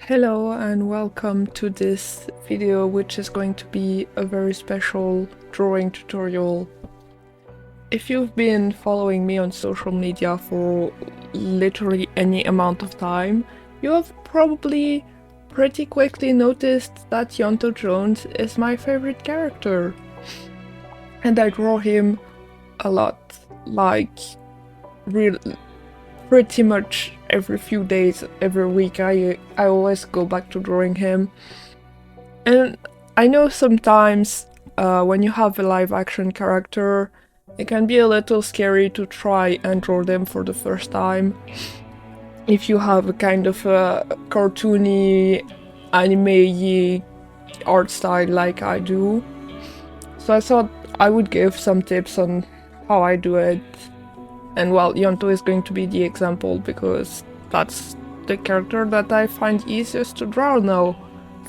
Hello and welcome to this video, which is going to be a very special drawing tutorial. If you've been following me on social media for literally any amount of time, you have probably pretty quickly noticed that Ianto Jones is my favorite character. And I draw him a lot, like pretty much every few days, every week. I always go back to drawing him. And I know sometimes when you have a live action character, it can be a little scary to try and draw them for the first time. If you have a kind of a cartoony, anime-y art style like I do. So I thought I would give some tips on how I do it. And well, Ianto is going to be the example because that's the character that I find easiest to draw now,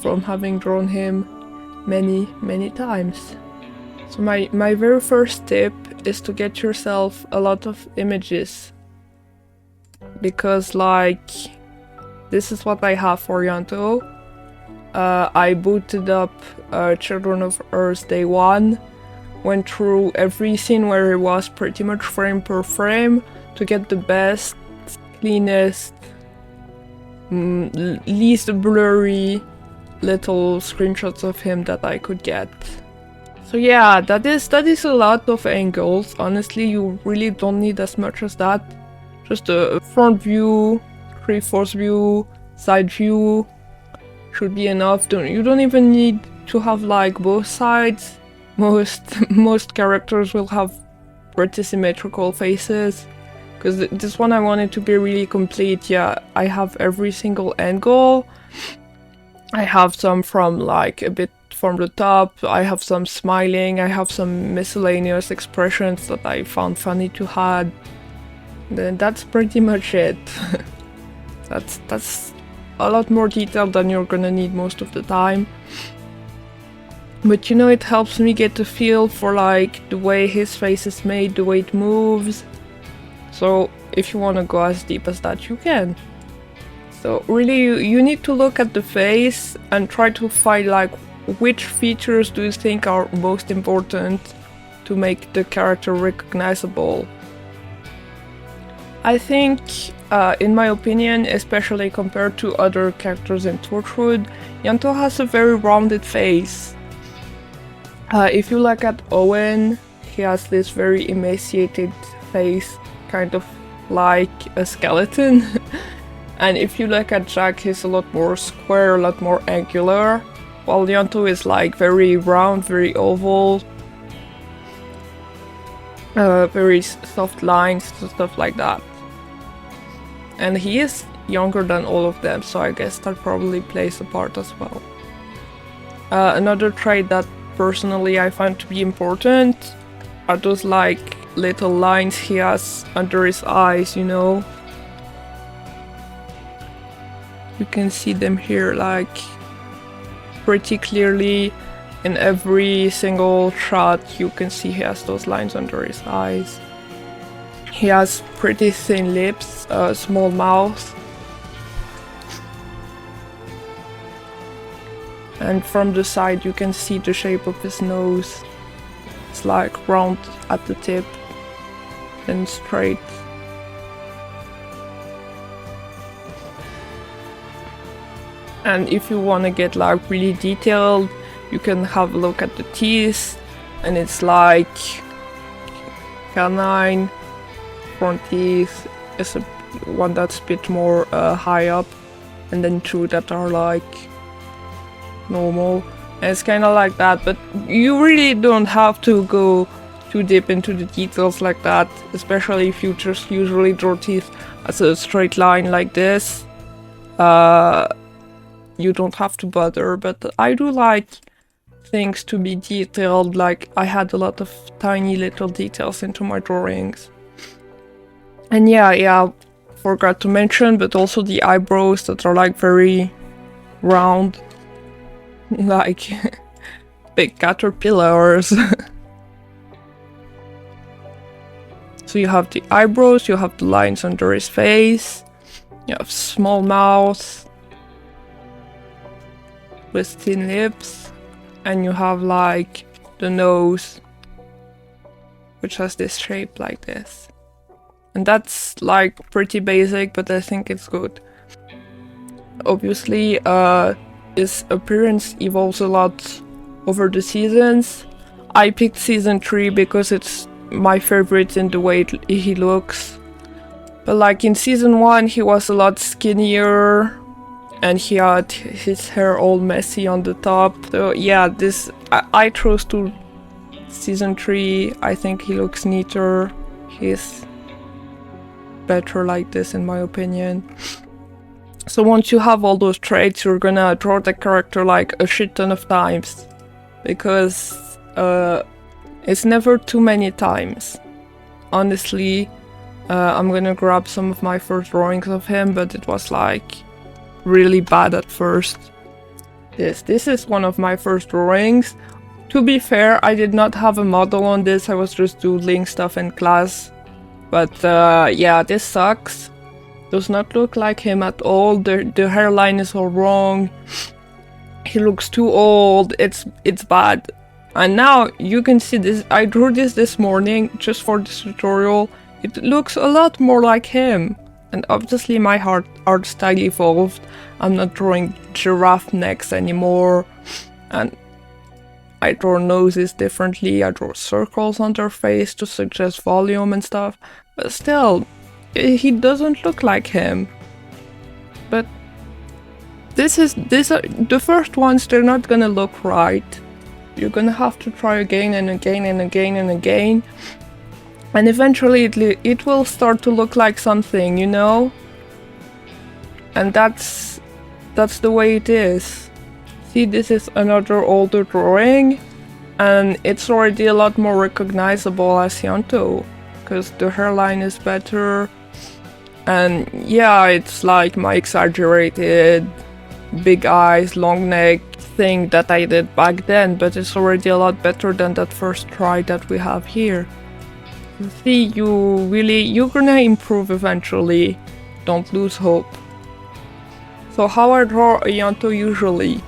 from having drawn him many times. So my very first tip is to get yourself a lot of images. Because like, this is what I have for Ianto. I booted up Children of Earth Day 1. Went through every scene where it was pretty much frame per frame to get the best, cleanest, least blurry little screenshots of him that I could get. So yeah, that is a lot of angles. Honestly, you really don't need as much as that. Just a front view, 3/4 view, side view should be enough. You don't even need to have like both sides. Most characters will have pretty symmetrical faces, because this one I wanted to be really complete. Yeah, I have every single angle. I have some from like a bit from the top, I have some smiling, I have some miscellaneous expressions that I found funny to add. Then that's pretty much it. That's a lot more detail than you're gonna need most of the time. But you know, it helps me get a feel for like the way his face is made, the way it moves. So if you want to go as deep as that, you can. So really, you need to look at the face and try to find like which features do you think are most important to make the character recognizable. I think, in my opinion, especially compared to other characters in Torchwood, Ianto has a very rounded face. If you look at Owen, he has this very emaciated face, kind of like a skeleton. And if you look at Jack, he's a lot more square, a lot more angular, while Ianto is like very round, very oval, very soft lines, stuff like that. And he is younger than all of them, so I guess that probably plays a part as well. Another trait that personally I find to be important are those like little lines he has under his eyes, you know. You can see them here like pretty clearly in every single shot. You can see he has those lines under his eyes. He has pretty thin lips, small mouth. And from the side you can see the shape of his nose. It's like round at the tip and straight. And if you want to get like really detailed, you can have a look at the teeth, and it's like canine, front teeth is a one that's a bit more high up, and then two that are like normal. And it's kind of like that, but you really don't have to go too deep into the details like that, especially if you just usually draw teeth as a straight line like this. You don't have to bother, but I do like things to be detailed. Like, I had a lot of tiny little details into my drawings. And yeah, forgot to mention, but also the eyebrows that are like very round, like big caterpillars. So you have the eyebrows, you have the lines under his face, you have small mouth, with thin lips, and you have like the nose, which has this shape like this. And that's like pretty basic, but I think it's good. Obviously, his appearance evolves a lot over the seasons. I picked season 3 because it's my favorite in the way he looks. But like in season 1, he was a lot skinnier and he had his hair all messy on the top. So yeah, I chose to season 3. I think he looks neater. He's better like this in my opinion. So once you have all those traits, you're gonna draw the character like a shit ton of times, because it's never too many times. Honestly, I'm gonna grab some of my first drawings of him, but it was like really bad at first. This is one of my first drawings. To be fair, I did not have a model on this, I was just doodling stuff in class. But yeah, this sucks. Does not look like him at all. The hairline is all wrong. He looks too old. It's bad. And now you can see this. I drew this morning just for this tutorial. It looks a lot more like him. And obviously my art style evolved. I'm not drawing giraffe necks anymore. And I draw noses differently. I draw circles on their face to suggest volume and stuff. But still, he doesn't look like him. But the first ones, they're not gonna look right. You're gonna have to try again and again and again and again. And eventually it will start to look like something, you know? And that's the way it is. See, this is another older drawing, and it's already a lot more recognizable as Ianto, because the hairline is better. And yeah, it's like my exaggerated big eyes, long neck thing that I did back then, but it's already a lot better than that first try that we have here. See, you're gonna improve eventually. Don't lose hope. So how I draw Ianto usually?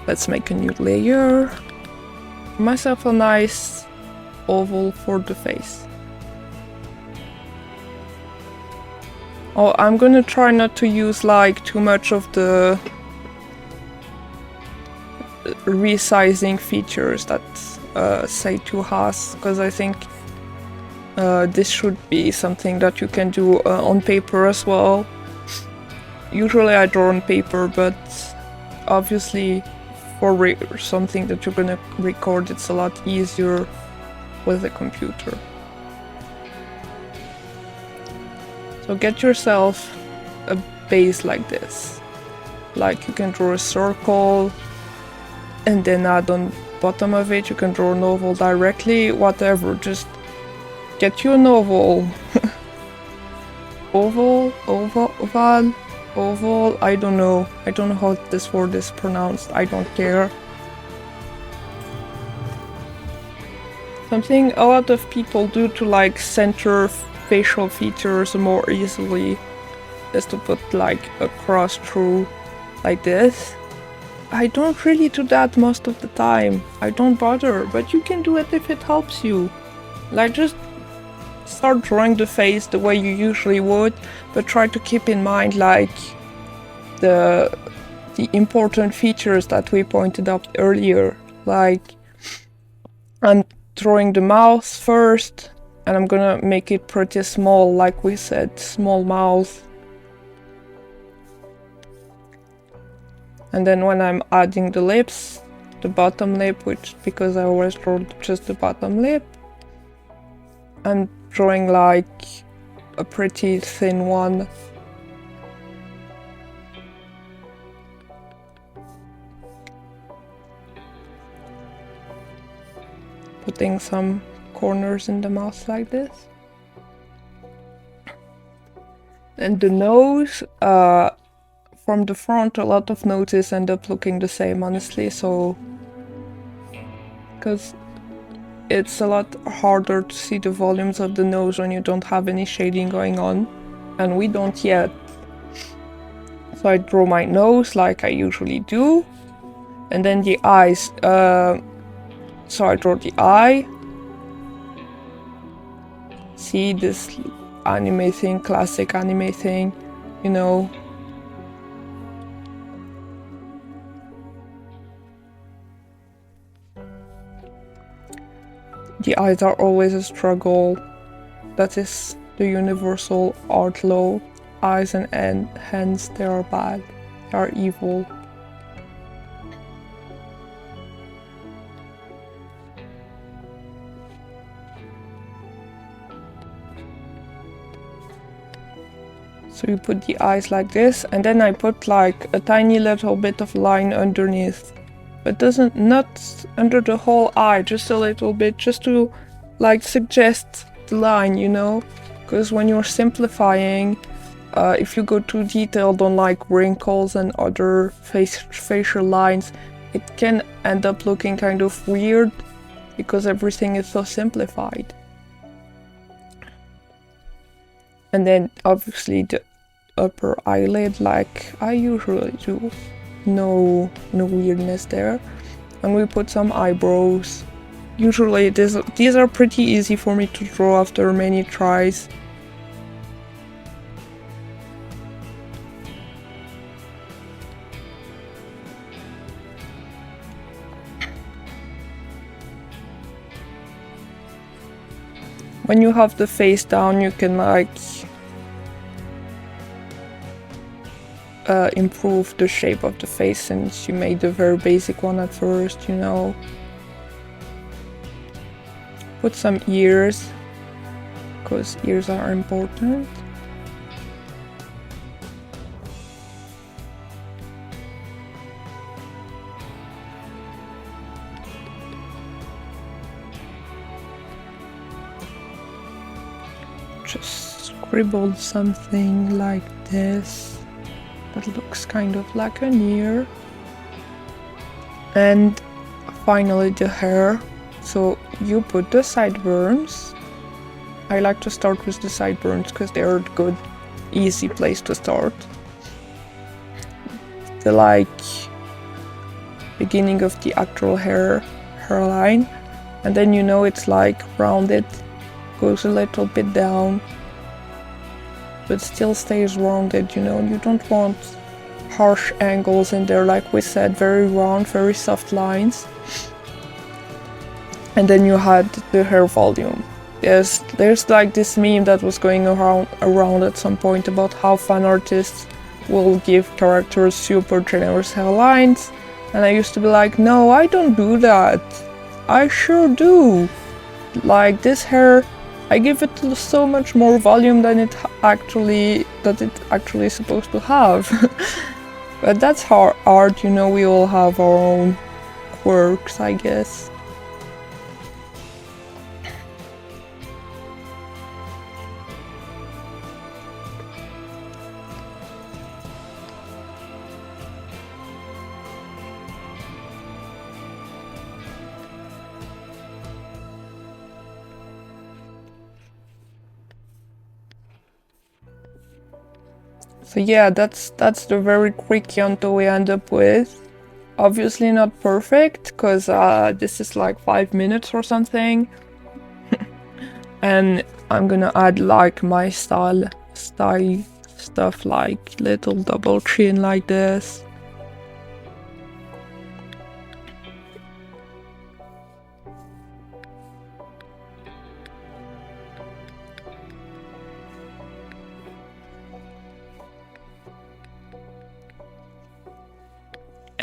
Let's make a new layer. Give myself a nice oval for the face. Oh, I'm gonna try not to use like too much of the resizing features that Seitu has, because I think this should be something that you can do on paper as well. Usually I draw on paper, but obviously for something that you're gonna record, it's a lot easier with a computer. So get yourself a base like this. Like you can draw a circle and then add on bottom of it, you can draw an oval directly, whatever, just get you an oval. Oval, I don't know how this word is pronounced, I don't care. Something a lot of people do to like center facial features more easily is to put like a cross through like this. I don't really do that most of the time, I don't bother, but you can do it if it helps you. Like just start drawing the face the way you usually would, but try to keep in mind like the important features that we pointed out earlier. Like I'm drawing the mouth first, and I'm gonna make it pretty small, like we said, small mouth. And then when I'm adding the lips, the bottom lip, which because I always draw just the bottom lip, I'm drawing like a pretty thin one. Putting some corners in the mouth like this. And the nose, from the front, a lot of noses end up looking the same, honestly, so because it's a lot harder to see the volumes of the nose when you don't have any shading going on, and we don't yet. So I draw my nose like I usually do. And then the eyes, so I draw the eye. See this anime thing, classic anime thing, you know. The eyes are always a struggle. That is the universal art law. Eyes and hands, they are bad. They are evil. So you put the eyes like this, and then I put like a tiny little bit of line underneath. But not under the whole eye, just a little bit, just to like suggest the line, you know? Because when you're simplifying, if you go too detailed on like wrinkles and other facial lines, it can end up looking kind of weird because everything is so simplified. And then obviously the upper eyelid like I usually do. No weirdness there. And we put some eyebrows. Usually these are pretty easy for me to draw after many tries. When you have the face down, you can like improve the shape of the face since you made the very basic one at first, you know. Put some ears, because ears are important. Just scribbled something like this. That looks kind of like an ear. And finally the hair. So you put the sideburns. I like to start with the sideburns because they're a good, easy place to start. The like beginning of the actual hairline. And then you know it's like rounded, goes a little bit down, but still stays rounded, you know. You don't want harsh angles in there, like we said, very round, very soft lines. And then you had the hair volume. There's like this meme that was going around at some point about how fan artists will give characters super generous hairlines. And I used to be like, no, I don't do that. I sure do. Like this hair, I give it so much more volume than it actually is supposed to have. But that's how art, you know, we all have our own quirks, I guess. So yeah, that's the very quick Ianto we end up with. Obviously not perfect, because this is like 5 minutes or something. And I'm gonna add like my style stuff, like little double chin like this.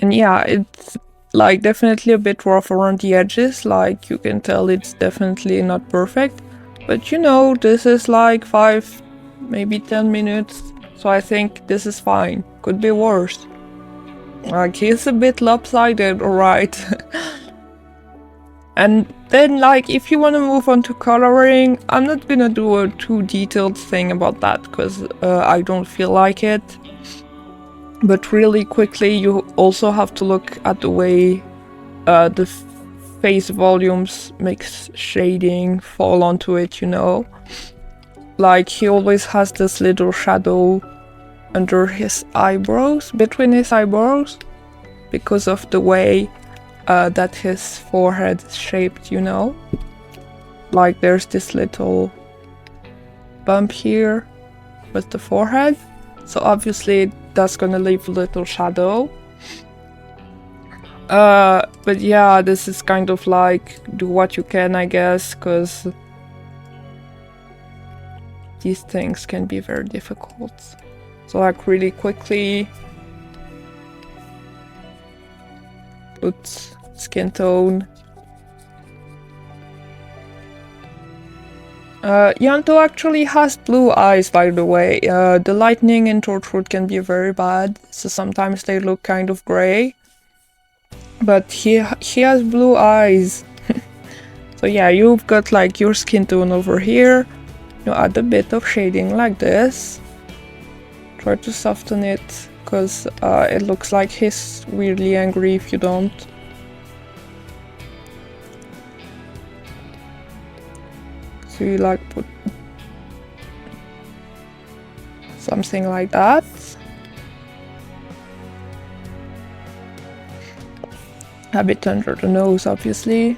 And yeah, it's like definitely a bit rough around the edges, like you can tell it's definitely not perfect. But you know, this is like 5, maybe 10 minutes, so I think this is fine. Could be worse. Like, he's a bit lopsided, alright. And then, like, if you want to move on to coloring, I'm not gonna do a too detailed thing about that, because I don't feel like it. But really quickly, you also have to look at the way the face volumes makes shading fall onto it, you know? Like, he always has this little shadow under his eyebrows, between his eyebrows, because of the way that his forehead is shaped, you know? Like there's this little bump here with the forehead, so obviously that's gonna leave a little shadow. But yeah, this is kind of like do what you can, I guess, because these things can be very difficult. So like really quickly put skin tone. Ianto actually has blue eyes, by the way. The lightning in Torchwood can be very bad, so sometimes they look kind of grey. But he has blue eyes. So yeah, you've got like your skin tone over here. You add a bit of shading like this. Try to soften it, because it looks like he's weirdly angry if you don't. So you like put something like that. A bit under the nose, obviously.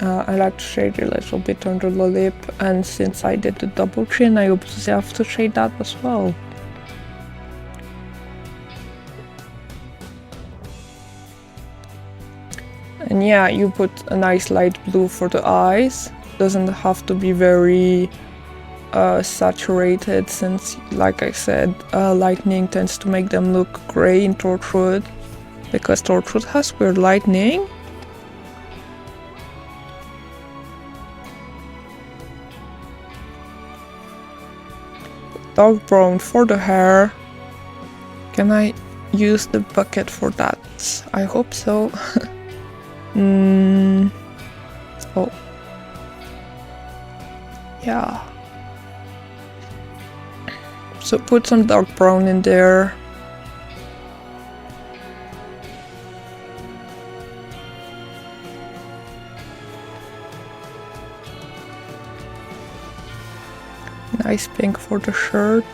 I like to shade a little bit under the lip, and since I did the double chin, I obviously have to shade that as well. And yeah, you put a nice light blue for the eyes. Doesn't have to be very saturated, since, like I said, lightning tends to make them look grey in Torchwood, because Torchwood has weird lightning. Dark brown for the hair. Can I use the bucket for that? I hope so. Oh. Yeah. So put some dark brown in there. Nice pink for the shirt.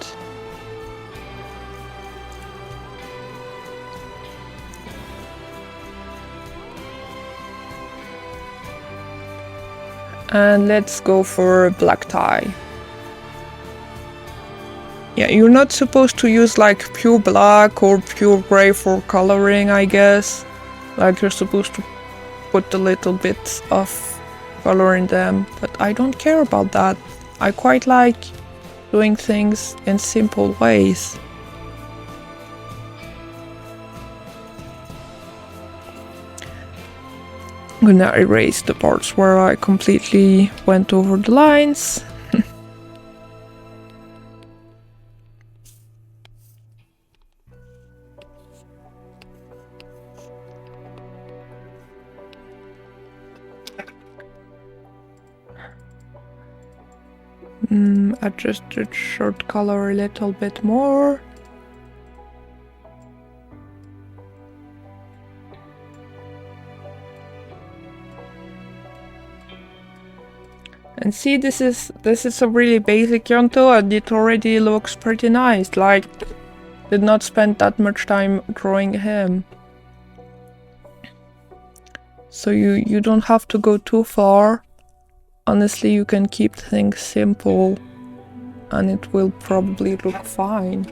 And let's go for a black tie. Yeah, you're not supposed to use like pure black or pure gray for coloring, I guess. Like you're supposed to put a little bit of color in them, but I don't care about that. I quite like doing things in simple ways. I'm gonna erase the parts where I completely went over the lines. Adjust the shirt color a little bit more. And see, this is a really basic Ianto, and it already looks pretty nice. Like, did not spend that much time drawing him. So you don't have to go too far. Honestly, you can keep things simple and it will probably look fine.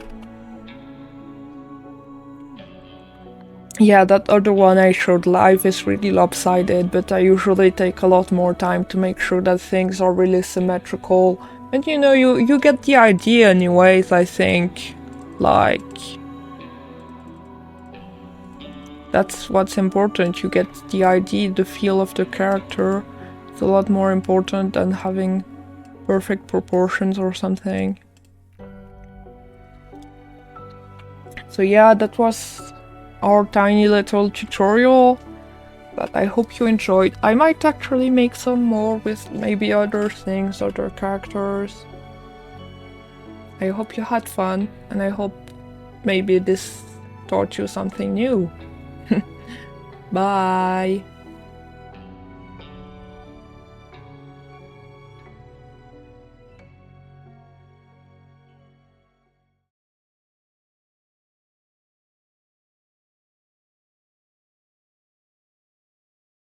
Yeah, that other one I showed live is really lopsided, but I usually take a lot more time to make sure that things are really symmetrical. And you know, you get the idea anyways, I think. Like, that's what's important. You get the idea, the feel of the character. It's a lot more important than having perfect proportions or something. So yeah, that was our tiny little tutorial, but I hope you enjoyed. I might actually make some more with maybe other things, other characters. I hope you had fun, and I hope maybe this taught you something new. Bye!